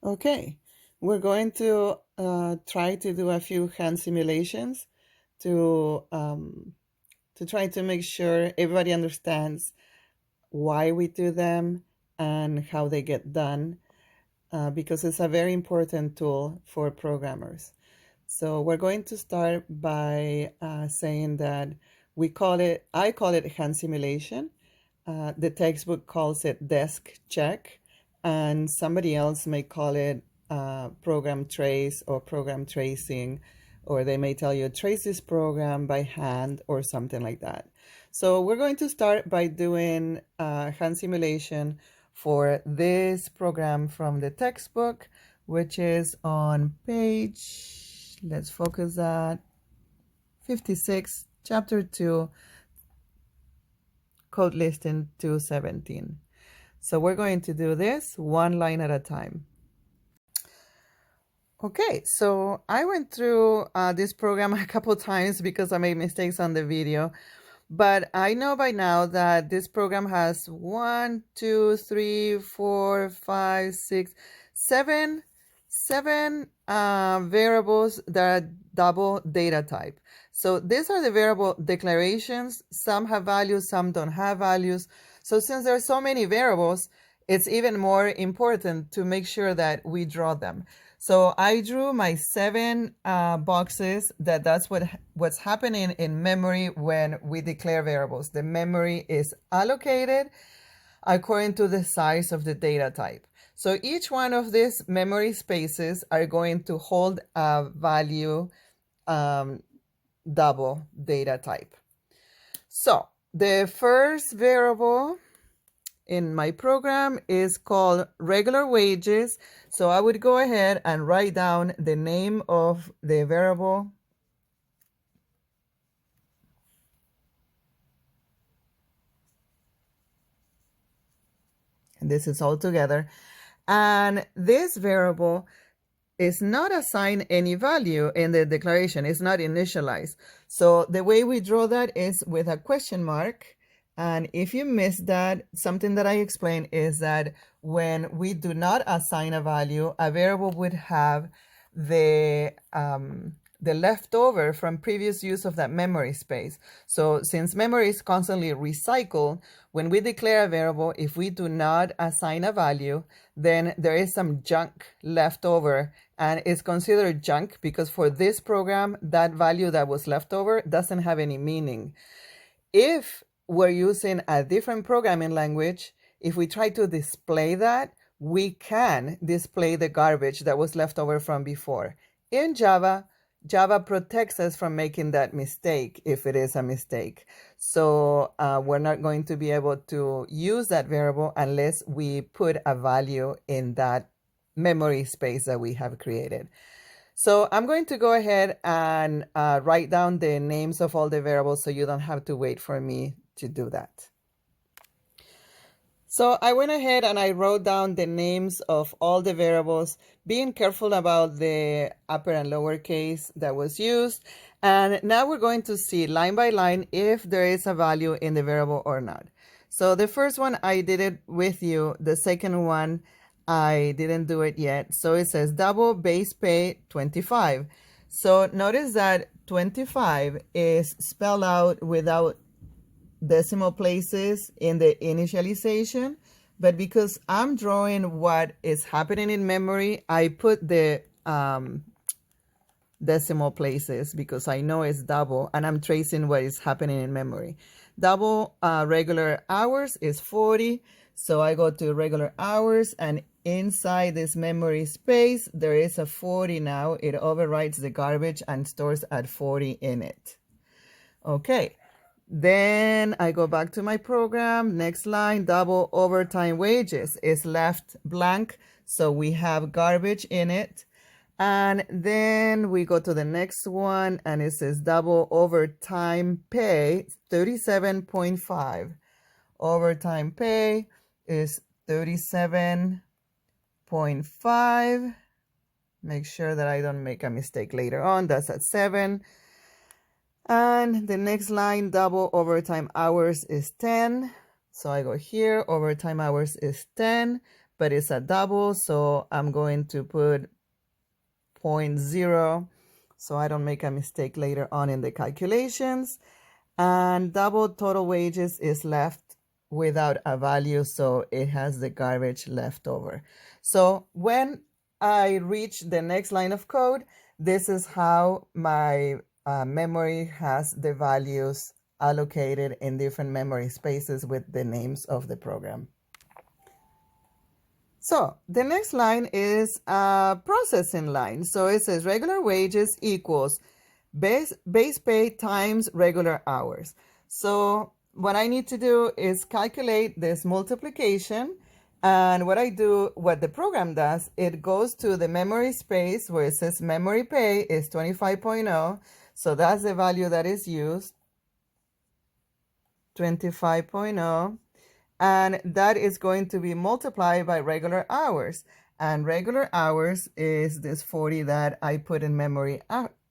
Okay, we're going to try to do a few hand simulations to um, to try to make sure everybody understands why we do them and how they get done, because it's a very important tool for programmers. So we're going to start by saying that I call it hand simulation. The textbook calls it desk check, and somebody else may call it program trace or program tracing, or they may tell you trace this program by hand or something like that. So we're going to start by doing hand simulation for this program from the textbook, which is on page, let's focus at 56, chapter 2, code listing 217. So we're going to do this one line at a time. Okay, so I went through this program a couple times because I made mistakes on the video, but I know by now that this program has 1, 2, 3, 4, 5, 6, 7 variables that are double data type. So these are the variable declarations. Some have values, some don't have values. So since there are so many variables, it's even more important to make sure that we draw them. So I drew my 7 boxes. That's what's happening in memory when we declare variables. The memory is allocated according to the size of the data type. So each one of these memory spaces are going to hold a value double data type. So the first variable in my program is called regular wages. So I would go ahead and write down the name of the variable. And this is all together. And this variable is not assigned any value in the declaration. It's not initialized. So the way we draw that is with a question mark. And if you missed that, something that I explained is that when we do not assign a value, a variable would have the leftover from previous use of that memory space. So since memory is constantly recycled, when we declare a variable, if we do not assign a value, then there is some junk left over, and it's considered junk because for this program, that value that was left over doesn't have any meaning. If we're using a different programming language, if we try to display that, we can display the garbage that was left over from before. In Java, Java protects us from making that mistake if it is a mistake. So we're not going to be able to use that variable unless we put a value in that memory space that we have created. So I'm going to go ahead and write down the names of all the variables so you don't have to wait for me to do that. So I went ahead and I wrote down the names of all the variables, being careful about the upper and lower case that was used. And now we're going to see line by line if there is a value in the variable or not. So the first one, I did it with you. The second one, I didn't do it yet. So it says double base pay 25. So notice that 25 is spelled out without decimal places in the initialization, but because I'm drawing what is happening in memory, I put the decimal places because I know it's double and I'm tracing what is happening in memory. Double regular hours is 40, so I go to regular hours, and inside this memory space there is a 40 now. It overwrites the garbage and stores at 40 in it. Okay. Then I go back to my program. Next line, double overtime wages is left blank. So we have garbage in it. And then we go to the next one and it says double overtime pay, 37.5. Overtime pay is 37.5. Make sure that I don't make a mistake later on. That's at 7. And the next line, double overtime hours is 10. So I go here, overtime hours is 10. but it's a double, so I'm going to put 0.0 so I don't make a mistake later on in the calculations. And double total wages is left without a value, so it has the garbage left over. So when I reach the next line of code, this is how my memory has the values allocated in different memory spaces with the names of the program. So the next line is a processing line. So it says regular wages equals base pay times regular hours. So what I need to do is calculate this multiplication. And what the program does, it goes to the memory space where it says memory pay is 25.0. So that's the value that is used, 25.0. And that is going to be multiplied by regular hours. And regular hours is this 40 that I put in memory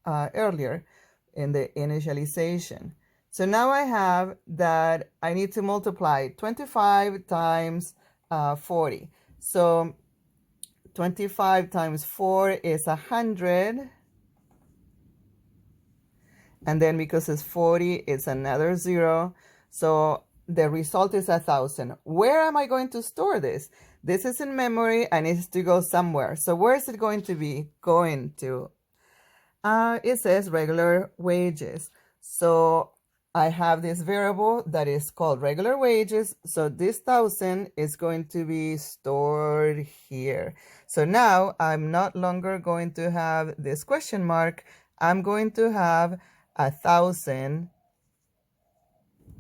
earlier in the initialization. So now I have that I need to multiply 25 times 40. So 25 times 4 is 100. And then because it's 40, it's another 0. So the result is 1,000. Where am I going to store this? This is in memory and it needs to go somewhere. So where is it going to be going to? It says regular wages. So I have this variable that is called regular wages. So this 1,000 is going to be stored here. So now I'm not longer going to have this question mark. I'm going to have 1,000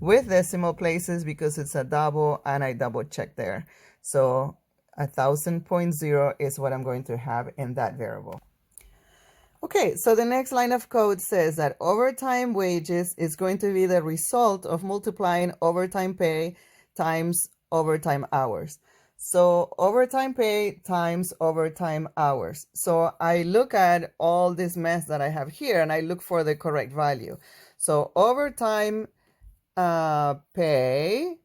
with decimal places because it's a double and I double check there. So 1,000.0 is what I'm going to have in that variable. Okay, so the next line of code says that overtime wages is going to be the result of multiplying overtime pay times overtime hours. So overtime pay times overtime hours. So I look at all this mess that I have here and I look for the correct value. So overtime pay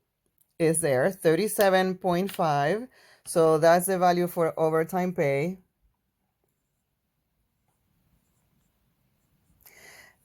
is there, 37.5. So that's the value for overtime pay.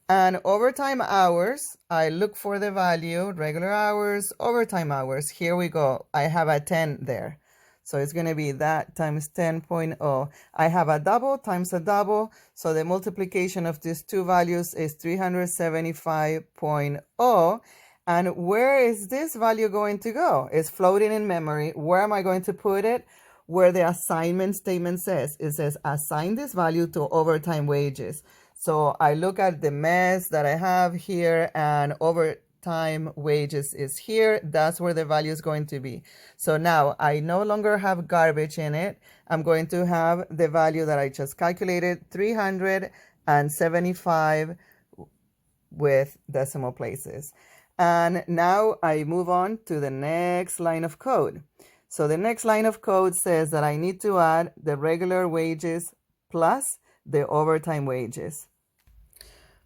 And overtime hours, I look for the value, regular hours, overtime hours. Here we go. I have a 10 there. So it's going to be that times 10.0. I have a double times a double. So the multiplication of these two values is 375.0. And where is this value going to go? It's floating in memory. Where am I going to put it? Where the assignment statement says. It says assign this value to overtime wages. So I look at the mess that I have here and overtime wages is here. That's where the value is going to be. So now I no longer have garbage in it. I'm going to have the value that I just calculated, 375 with decimal places. And now I move on to the next line of code. So the next line of code says that I need to add the regular wages plus the overtime wages.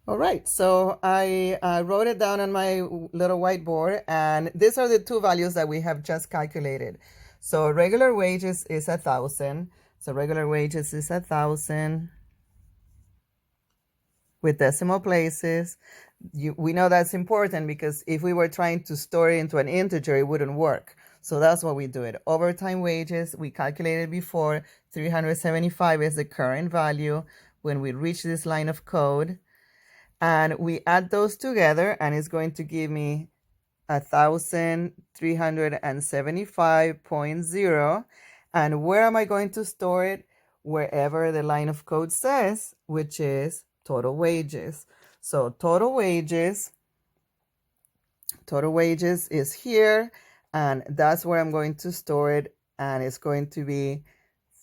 All right, so I wrote it down on my little whiteboard, and these are the two values that we have just calculated. So regular wages is 1,000. So regular wages is 1,000 with decimal places. We know that's important because if we were trying to store it into an integer, it wouldn't work. So that's what we do it. Overtime wages, we calculated before, 375 is the current value when we reach this line of code. And we add those together and it's going to give me 1,375.0. And where am I going to store it? Wherever the line of code says, which is total wages. So total wages is here, and that's where I'm going to store it, and it's going to be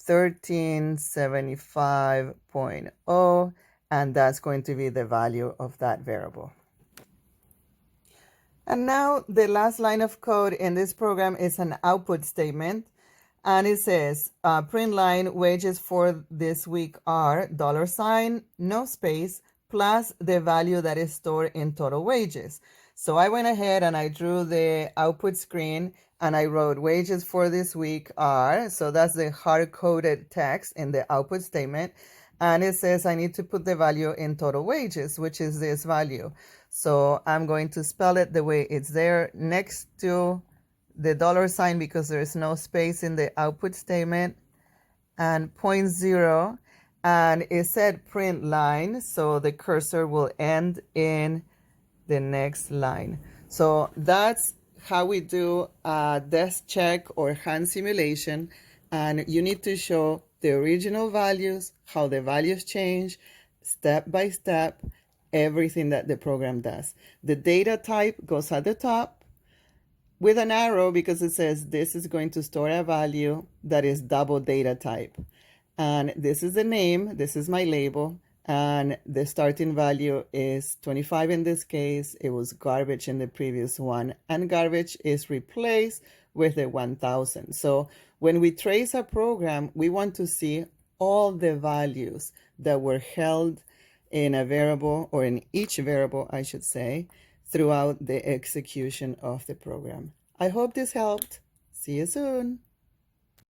1375.0, and that's going to be the value of that variable. And now the last line of code in this program is an output statement. And it says, print line wages for this week are $, no space, plus the value that is stored in total wages. So I went ahead and I drew the output screen and I wrote wages for this week are, so that's the hard-coded text in the output statement. And it says I need to put the value in total wages, which is this value. So I'm going to spell it the way it's there next to the dollar sign because there is no space in the output statement, and 0.0, and it said print line, so the cursor will end in the next line. So that's how we do a desk check or hand simulation, and you need to show the original values, how the values change, step by step, everything that the program does. The data type goes at the top with an arrow because it says this is going to store a value that is double data type. And this is the name, this is my label, and the starting value is 25 in this case. It was garbage in the previous one, and garbage is replaced with the 1000. So when we trace a program, we want to see all the values that were held in a variable, or in each variable, I should say, throughout the execution of the program. I hope this helped. See you soon.